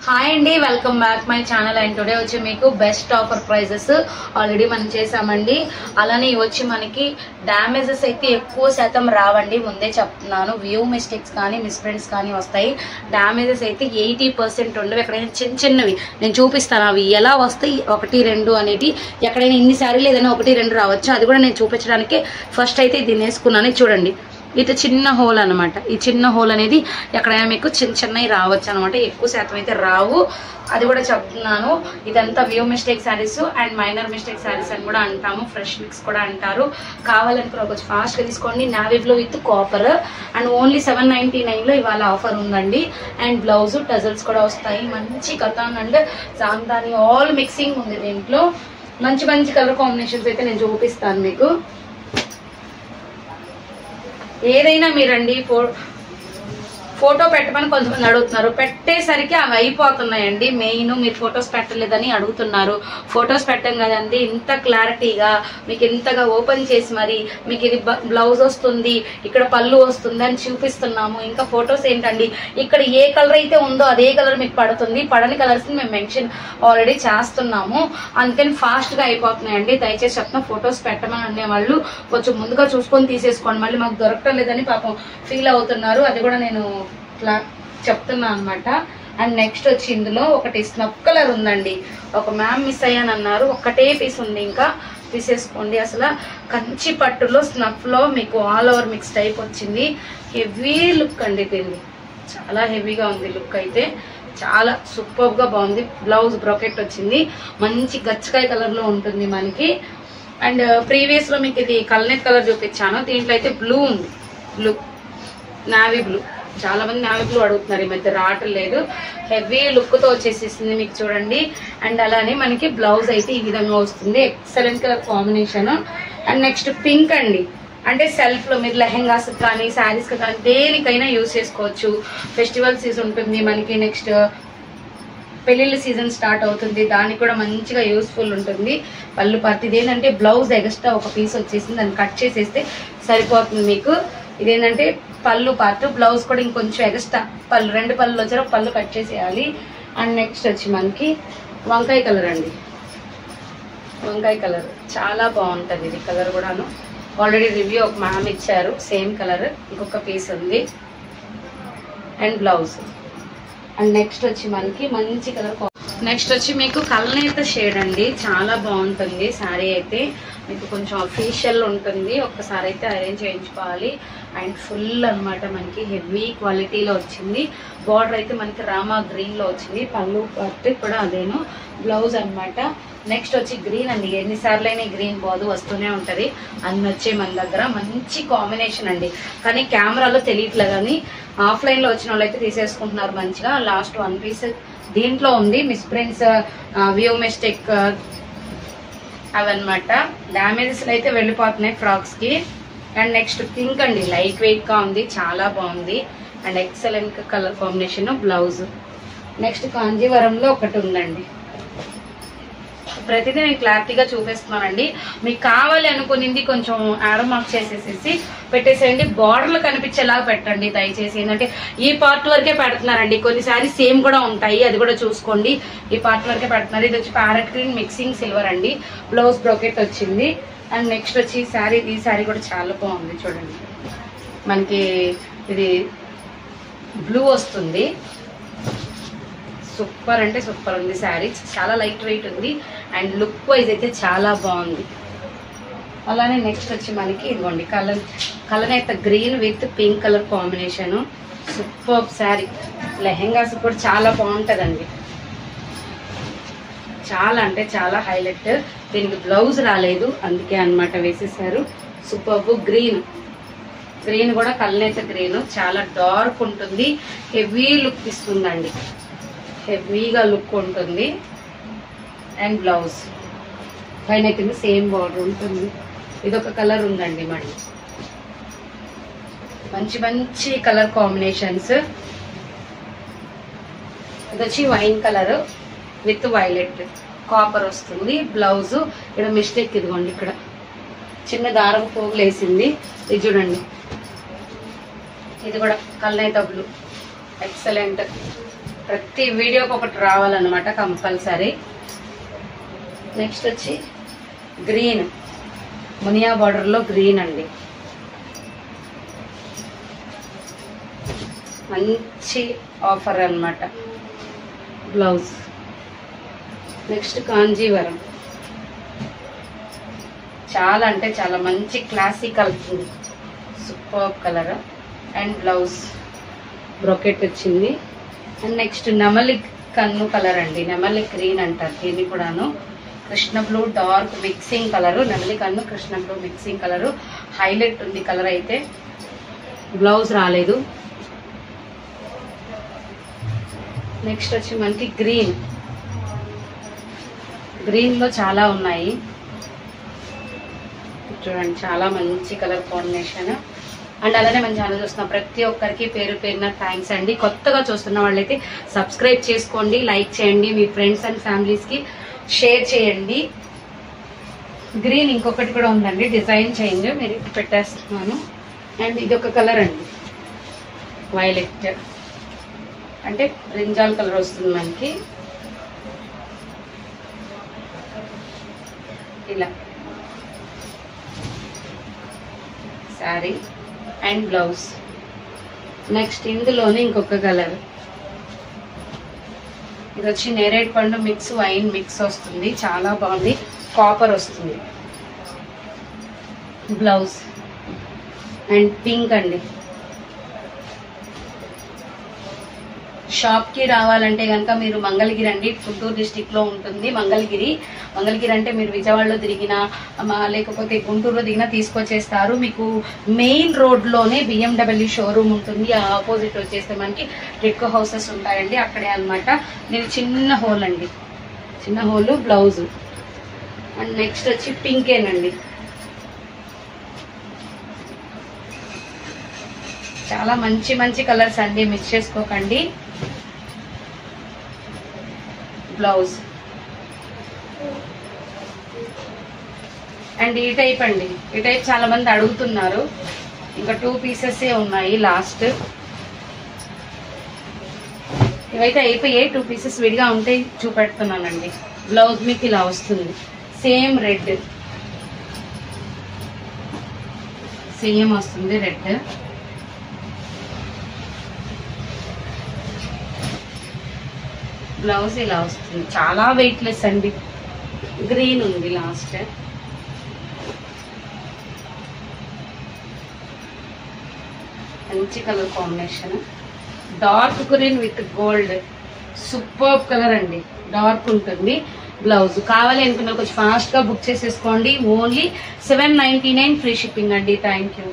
Hi అండి, welcome back my channel. And today వచ్చి మీకు బెస్ట్ ఆఫర్ ప్రైజెస్ ఆల్రెడీ మనం చేసామండి. అలానే వచ్చి మనకి డ్యామేజెస్ అయితే ఎక్కువ శాతం రావండి, ముందే చెప్తున్నాను. వ్యూ మిస్టేక్స్ కానీ మిస్ప్రింట్స్ కానీ వస్తాయి. డ్యామేజెస్ అయితే 80% ఉండవు. ఎక్కడైనా చిన్న చిన్నవి నేను చూపిస్తాను, అవి ఎలా వస్తాయి 1-2 అనేది. ఎక్కడైనా ఇన్ని సారీలు ఏదైనా 1-2 రావచ్చు, అది కూడా నేను చూపించడానికి ఫస్ట్ అయితే దీన్ని వేసుకున్నాను. చూడండి, ఇది చిన్న హోల్ అనమాట. ఈ చిన్న హోల్ అనేది ఎక్కడైనా మీకు చిన్న చిన్నవి రావచ్చు అనమాట, ఎక్కువ శాతం అయితే రావు, అది కూడా చెప్తున్నాను. ఇదంతా వ్యూ మిస్టేక్ శారీస్ అండ్ మైనర్ మిస్టేక్ శారీస్ అని కూడా అంటాము, ఫ్రెష్ మిక్స్ కూడా అంటారు. కావాలనుకున్న కొంచెం ఫాస్ట్గా తీసుకోండి. Navy blue with copper and only 799లో ఇవాళ ఆఫర్ ఉందండి. అండ్ బ్లౌజ్ టజల్స్ కూడా వస్తాయి. మంచి Katan and Jamdani all mixing ఉంది దీంట్లో. మంచి మంచి కలర్ కాంబినేషన్స్ అయితే నేను చూపిస్తాను మీకు. ఏదైనా మీరండి ఫోటో పెట్టమని కొంతమంది అడుగుతున్నారు, పెట్టేసరికి అవి అయిపోతున్నాయండి. మెయిన్ మీరు ఫొటోస్ పెట్టలేదని అడుగుతున్నారు. ఫొటోస్ పెట్టం కదండి, ఇంత క్లారిటీగా మీకు ఇంతగా ఓపెన్ చేసి మరి మీకు ఇది బ్లౌజ్ వస్తుంది, ఇక్కడ పళ్ళు వస్తుంది అని చూపిస్తున్నాము. ఇంకా ఫొటోస్ ఏంటండి, ఇక్కడ ఏ కలర్ అయితే ఉందో అదే కలర్ మీకు పడుతుంది. పడని కలర్స్ మేము మెన్షన్ ఆల్రెడీ చేస్తున్నాము, అందుకని ఫాస్ట్గా అయిపోతున్నాయండి. దయచేసి చెప్తున్నా, ఫొటోస్ పెట్టమని అనేవాళ్ళు కొంచెం ముందుగా చూసుకొని తీసేసుకోండి. మళ్ళీ మాకు దొరకటం లేదని పాపం ఫీల్ అవుతున్నారు, అది కూడా నేను ఇట్లా చెప్తున్నా అనమాట. అండ్ నెక్స్ట్ వచ్చి ఇందులో ఒకటి స్నఫ్ కలర్ ఉందండి. ఒక మ్యామ్ మిస్ అయ్యాను అన్నారు, ఒక్కటే పీస్ ఉంది, ఇంకా తీసేసుకోండి. అసలు కంచి పట్టులో స్నఫ్ లో మీకు ఆల్ ఓవర్ మిక్స్ టైప్ వచ్చింది. హెవీ లుక్ అండి, దీన్ని చాలా హెవీగా ఉంది లుక్ అయితే. చాలా సూపర్ గా బాగుంది. బ్లౌజ్ బ్రోకెట్ వచ్చింది, మంచి గచ్చకాయ కలర్ లో ఉంటుంది మనకి. అండ్ ప్రీవియస్ లో మీకు ఇది కల్నెట్ కలర్ చూపించాను, దీంట్లో అయితే బ్లూ ఉంది, బ్లూ నావీ బ్లూ. చాలా మంది నావీ బ్లూ అడుగుతున్నారు, ఈ మధ్య రావట్లేదు. హెవీ లుక్ తో వచ్చేసేసింది మీకు చూడండి. అండ్ అలానే మనకి బ్లౌజ్ అయితే ఈ విధంగా వస్తుంది, excellent colour combination. And next pink అండి, అంటే సెల్ఫ్ లో మీరు లెహెంగాస్ కానీ శారీస్ కానీ దేనికైనా యూజ్ చేసుకోవచ్చు. ఫెస్టివల్ సీజన్ ఉంటుంది మనకి, నెక్స్ట్ పెళ్లిళ్ళ సీజన్ స్టార్ట్ అవుతుంది, దానికి కూడా మంచిగా యూస్ఫుల్ ఉంటుంది. పళ్ళు పార్టీ ఇదేంటంటే బ్లౌజ్ ఎక్స్ట్రా ఒక పీస్ వచ్చేసింది, దాన్ని కట్ చేసేస్తే సరిపోతుంది మీకు. ఇదేంటంటే పళ్ళు పార్ట్, బ్లౌజ్ కూడా ఇంకొంచెం ఎక్స్ట్రా పళ్ళు, 2 పళ్ళు వచ్చారు, పళ్ళు కట్ చేసేయాలి. అండ్ నెక్స్ట్ వచ్చి మనకి వంకాయ కలర్ అండి, వంకాయ కలర్ చాలా బాగుంటుంది ఇది కలర్ కూడాను. ఆల్రెడీ రివ్యూ ఒక మ్యామ్ ఇచ్చారు, సేమ్ కలర్, ఇంకొక పీస్ ఉంది. And blouse. అండ్ నెక్స్ట్ వచ్చి మనకి మంచి కలర్. నెక్స్ట్ వచ్చి మీకు కల్నేత షేడ్ అండి, చాలా బాగుంటుంది శారీ అయితే. మీకు కొంచెం అఫీషియల్ ఉంటుంది, ఒక్కసారి అయితే అరేంజ్ చేయించుకోవాలి. అండ్ ఫుల్ అనమాట, మనకి హెవీ క్వాలిటీలో వచ్చింది. బార్డర్ అయితే మనకి రామా గ్రీన్ లో వచ్చింది, పళ్ళు పట్టు కూడా అదేను. బ్లౌజ్ అనమాట. నెక్స్ట్ వచ్చి గ్రీన్ అండి, ఎన్నిసార్లు అయినా గ్రీన్ బాదు వస్తూనే ఉంటది, అన్ని వచ్చే మన దగ్గర. మంచి కాంబినేషన్ అండి, కానీ కెమెరాలో తెలియట్లేదు, కానీ ఆఫ్లైన్ లో వచ్చిన వాళ్ళు అయితే తీసేసుకుంటున్నారు మంచిగా. లాస్ట్ 1 పీస్ దీంట్లో ఉంది. మిస్ ప్రింట్స్, వ్యూ మిస్టేక్ అవన్నమాట. డ్యామేజెస్ అయితే వెళ్ళిపోతున్నాయి ఫ్రాక్స్ కి. అండ్ నెక్స్ట్ పింక్ అండి, లైట్ వెయిట్ గా ఉంది, చాలా బాగుంది. And excellent colour combination blouse. Next కాంజీవరంలో ఒకటి ఉందండి. ప్రతిదీ నేను క్లారిటీగా చూపిస్తున్నానండి. మీకు కావాలి అనుకునింది కొంచెం యారో మార్క్ చేసేసి పెట్టేసేయండి, బార్డర్లు కనిపించేలాగా పెట్టండి దయచేసి. ఏంటంటే ఈ పార్ట్ వరకే పెడుతున్నారండి, కొన్నిసారి సేమ్ కూడా ఉంటాయి, అది కూడా చూసుకోండి. ఈ పార్ట్ వరకే పెడుతున్నారు. ఇది వచ్చి ప్యారెట్ గ్రీన్ మిక్సింగ్ సిల్వర్ అండి, బ్లౌజ్ బ్రోకెట్ వచ్చింది. అండ్ నెక్స్ట్ వచ్చి ఈ శారీ కూడా చాలా బాగుంది చూడండి. మనకి ఇది బ్లూ వస్తుంది, సూపర్ అంటే సూపర్ ఉంది శారీ, చాలా లైట్ వెయిట్ ఉంది. అండ్ లుక్ వైజ్ అయితే చాలా బాగుంది. అలానే నెక్స్ట్ వచ్చి మనకి ఇదిగోండి కలర్ అయితే green with pink colour combination, super sari. Lehengas కూడా చాలా బాగుంటుందండి, చాలా అంటే చాలా హైలైట్. దీనికి బ్లౌజ్ రాలేదు, అందుకే అనమాట వేసేసారు. సూపర్ గ్రీన్, గ్రీన్ కూడా కల్నేత గ్రీన్, చాలా డార్క్ ఉంటుంది, హెవీ లుక్ ఇస్తుందండి, హెవీగా లుక్ ఉంటుంది. అండ్ బ్లౌజ్ పైన అయితే సేమ్ బార్డర్ ఉంటుంది. ఇదొక కలర్ ఉందండి, మళ్ళీ మంచి మంచి కలర్ కాంబినేషన్స్. ఇది వచ్చి wine colour with violet copper వస్తుంది. బ్లౌజ్ ఇక్కడ మిస్టేక్, ఇదిగోండి ఇక్కడ చిన్న దారం పోగులు వేసింది, ఇది చూడండి. ఇది కూడా కల్నేత బ్లూ, ఎక్సలెంట్. ప్రతి వీడియోకి ఒకటి రావాలన్నమాట కంపల్సరీ. నెక్స్ట్ వచ్చి గ్రీన్, మునియా బార్డర్లో గ్రీన్ అండి, మంచి ఆఫర్ అన్నమాట. బ్లౌజ్. నెక్స్ట్ కాంజీవరం, చాలా అంటే చాలా మంచి classical super colour. And blouse brocade వచ్చింది. అండ్ నెక్స్ట్ నెమలి కన్ను కలర్ అండి, నెమలి గ్రీన్ అంటారు దీన్ని కూడాను. Krishna blue dark mixing colour, నెమలి కన్ను Krishna blue mixing colour. Highlight ఉంది కలర్ అయితే. బ్లౌజ్ రాలేదు. నెక్స్ట్ వచ్చి మనకి గ్రీన్, గ్రీన్లో చాలా ఉన్నాయి చూడండి, చాలా మంచి కలర్ కాంబినేషన్. అండ్ అలానే మన ఛానల్ చూస్తున్న ప్రతి ఒక్కరికి పేరు పేరున థ్యాంక్స్ అండి. కొత్తగా చూస్తున్న వాళ్ళైతే సబ్స్క్రైబ్ చేసుకోండి, లైక్ చేయండి, మీ ఫ్రెండ్స్ అండ్ ఫ్యామిలీస్కి షేర్ చేయండి. గ్రీన్ ఇంకొకటి కూడా ఉందండి, డిజైన్ చేంజ్, మీరు పెట్టేస్తున్నాను. అండ్ ఇది ఒక కలర్ అండి, వైలెట్ అంటే బ్రింజాల్ కలర్ వస్తుంది మనకి ఇలా శారీ అండ్ బ్లౌజ్. నెక్స్ట్ ఇందులోనే ఇంకొక కలర్, ఇది వచ్చి నేరేడ్ పండు మిక్స్ వైన్ మిక్స్ వస్తుంది, చాలా బాగుంది, కాపర్ వస్తుంది. బ్లౌజ్ అండ్ పింక్ అండి. షాప్కి రావాలంటే కనుక మీరు మంగళగిరి అండి, గుంటూరు డిస్టిక్లో ఉంటుంది మంగళగిరి. మంగళగిరి అంటే మీరు విజయవాడలో తిరిగినా లేకపోతే గుంటూరులో దిగినా తీసుకొచ్చేస్తారు. మీకు మెయిన్ రోడ్లోనే BMW షోరూమ్ ఉంటుంది, ఆ ఆపోజిట్ వచ్చేస్తే మనకి రెడ్కో హౌసెస్ ఉంటాయండి, అక్కడే అనమాట. నేను చిన్న హోల్ అండి, చిన్న హోలు. బ్లౌజు. అండ్ నెక్స్ట్ వచ్చి పింకేనండి, చాలా మంచి మంచి కలర్స్ అండి, మిక్స్ చేసుకోకండి. బ్లౌజ్. అండ్ ఈ టైప్ అండి, ఈ టైప్ చాలా మంది అడుగుతున్నారు, ఇంకా 2 పీసెస్ ఉన్నాయి లాస్ట్. ఇవైతే అయిపోయాయి, 2 పీసెస్ విడిగా ఉంటే చూపెడుతున్నానండి. బ్లౌజ్ మీకు ఇలా వస్తుంది, సేమ్ రెడ్, సేమ్ వస్తుంది రెడ్. బ్లౌజ్ ఇలా వస్తుంది, చాలా వెయిట్లెస్ అండి. గ్రీన్ ఉంది లాస్ట్. మంచి colour combination, dark green with gold, super colour అండి, డార్క్ ఉంటుంది. బ్లౌజ్. కావాలి అనుకున్న కొంచెం ఫాస్ట్గా బుక్ చేసేసుకోండి. ఓన్లీ 799 ఫ్రీ షిప్పింగ్ అండి. Thank you.